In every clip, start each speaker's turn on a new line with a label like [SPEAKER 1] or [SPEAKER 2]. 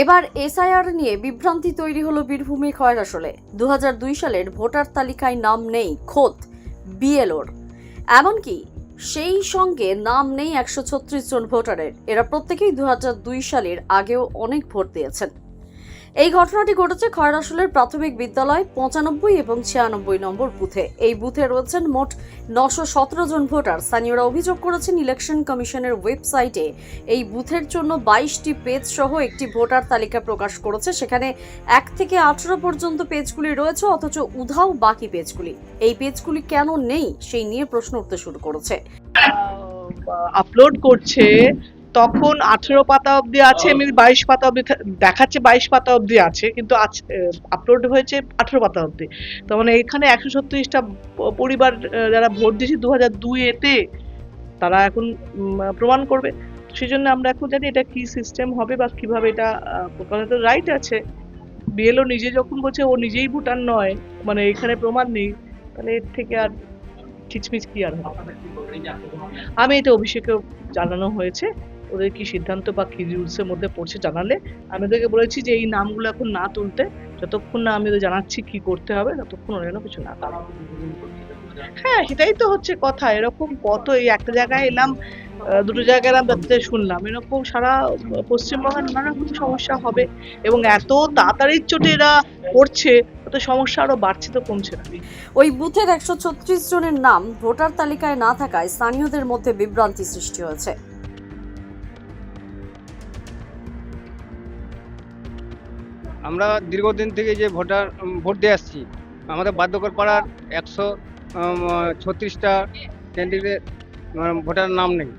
[SPEAKER 1] এবার এসআইআর নিয়ে বিভ্রান্তি তৈরি হলো বীরভূমে খয়রাসোলে। 2002 সালের ভোটার তালিকায় নাম নেই খোদ বিএলওর, এমনকি সেই সঙ্গে নাম নেই 136 জন ভোটারের। এরা প্রত্যেকেই 2002 সালের আগেও অনেক ভোট দিয়েছেন। এই ঘটনাটি ঘটেছে খয়রাসোলের প্রাথমিক বিদ্যালয় 95 এবং 96 নম্বর বুথে। এই বুথে রয়েছেন মোট 917 জন ভোটার। স্থানীয়রা অভিযোগ করেছেন ইলেকশন কমিশনের ওয়েবসাইটে এই বুথের জন্য 22টি পেজ সহ একটি ভোটার তালিকা প্রকাশ করেছে। সেখানে 1 থেকে 18 পর্যন্ত পেজগুলি রয়েছে, অথচ উধাও বাকি পেজগুলি। এই পেজগুলি কেন নেই সেই নিয়ে প্রশ্ন উঠতে শুরু করেছে।
[SPEAKER 2] আপলোড করছে তখন 18 পাতা অবধি আছে, আমি 22 পাতা অবধি দেখাচ্ছে, 22 পাতা অবধি আছে, কিন্তু আপলোড হয়েছে 18 পাতা অবধি। তো মানে এখানে 136টা পরিবার যারা ভোট দিয়েছে 2002 এতে, তারা এখন প্রমাণ করবে। সেই জন্য আমরা এখন জানি এটা কি সিস্টেম হবে বা কিভাবে এটা তো রাইট আছে। বিএলও নিজে যখন বলছে ও নিজেই ভোটার নয়, মানে এখানে প্রমাণ নেই, তাহলে এর থেকে আর খিচমিচ কি আর হবে। আমি এটা অভিষেকেও জানানো হয়েছে, ওদের কি সিদ্ধান্ত বা কি রুলসের মধ্যে পড়ছে জানালে আমি ওদেরকে বলেছি যে এই নামগুলো এখন না তুলতে, যতক্ষণ না আমি ওদের জানাচ্ছি কি করতে হবে ততক্ষণ ওরা যেন কিছু না করে। হ্যাঁ, সেটাই তো হচ্ছে কথা। এরকম কত, এই একটা জায়গায় এলাম, দুটো জায়গায় এলাম, তাতে শুনলাম এরকম সারা পশ্চিমবঙ্গের নানা রকম সমস্যা হবে, এবং এত তাড়াতাড়ির চোটে এরা করছে, তাতে সমস্যা আরো বাড়ছে, তো কমছে না।
[SPEAKER 1] ওই বুথের 136 জনের নাম ভোটার তালিকায় না থাকায় স্থানীয়দের মধ্যে বিভ্রান্তি সৃষ্টি হয়েছে।
[SPEAKER 3] আমরা দীর্ঘদিন থেকে যে ভোট দিয়ে আসছি, আমাদের বাধ্যকর পাড়ার 136টা ক্যান্ডিডেট ভোটার নাম নেই।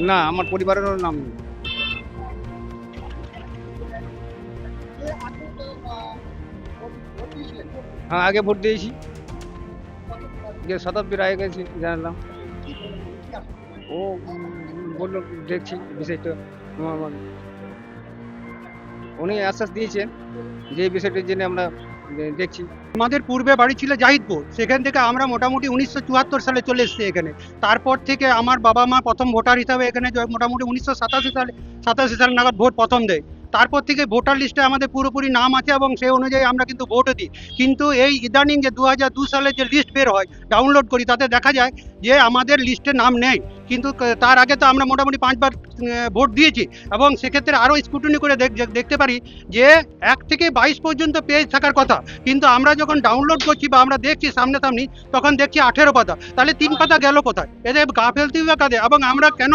[SPEAKER 3] না, আমার পরিবারেরও নাম নেই। হ্যাঁ, আগে ভোট দিয়েছি, শতাব্দীর আগে গেছি, জানলাম। ও বললো দেখছি বিষয়টা, উনি আশ্বাস দিয়েছেন যে এই বিষয়টির জন্য আমরা দেখছি।
[SPEAKER 4] আমাদের পূর্বে বাড়ি ছিল জাহিদপুর, সেখান থেকে আমরা মোটামুটি 1974 সালে চলে এসেছি এখানে। তারপর থেকে আমার বাবা মা প্রথম ভোটার হিসাবে এখানে মোটামুটি 1987 সালে নাগাদ ভোট প্রথম দেয়। তারপর থেকে ভোটার লিস্টে আমাদের পুরোপুরি নাম আছে এবং সেই অনুযায়ী আমরা কিন্তু ভোটও দিই। কিন্তু এই ইদানিং যে 2002 সালে যে লিস্ট বের হয়, ডাউনলোড করি, তাতে দেখা যায় যে আমাদের লিস্টে নাম নেই। কিন্তু তার আগে তো আমরা মোটামুটি 5বার ভোট দিয়েছি, এবং সেক্ষেত্রে আরও স্ক্রুটিনি করে দেখতে পারি যে 1 থেকে 22 পর্যন্ত পেজ থাকার কথা, কিন্তু আমরা যখন ডাউনলোড করছি বা আমরা দেখছি সামনাসামনি, তখন দেখছি 18 পাতা। তাহলে 3 পাতা গেল কোথায়? এদের গাফেলতি বা কাদের? এবং আমরা কেন,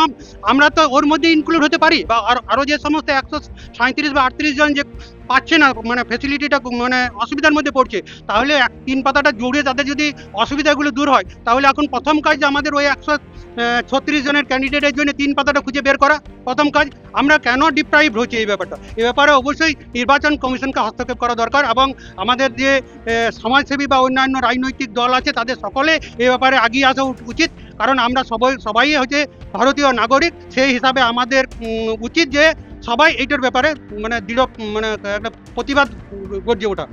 [SPEAKER 4] আমরা তো ওর মধ্যে ইনক্লুড হতে পারি, বা আরও যে সমস্ত 137 বা 38 জন যে পাচ্ছে না, মানে ফ্যাসিলিটিটা মানে অসুবিধার মধ্যে পড়ছে, তাহলে 3 পাতাটা জুড়ে তাদের যদি অসুবিধাগুলো দূর হয়, তাহলে এখন প্রথম কাজ আমাদের ওই 136 জনের ক্যান্ডিডেটের জন্য 3 পাতাটা খুঁজে বের করা প্রথম কাজ। আমরা কেন ডিপ্রাইভ হচ্ছে এই ব্যাপারটা, এই ব্যাপারে অবশ্যই নির্বাচন কমিশনকে হস্তক্ষেপ করা দরকার, এবং আমাদের যে সমাজসেবী বা অন্যান্য রাজনৈতিক দল আছে তাদের সকলে এই ব্যাপারে এগিয়ে আসা উচিত। কারণ আমরা সবাই হচ্ছে ভারতীয় নাগরিক, সেই হিসাবে আমাদের উচিত যে সবাই এইটার ব্যাপারে মানে দৃঢ় মানে একটা প্রতিবাদ গর্জে ওঠা।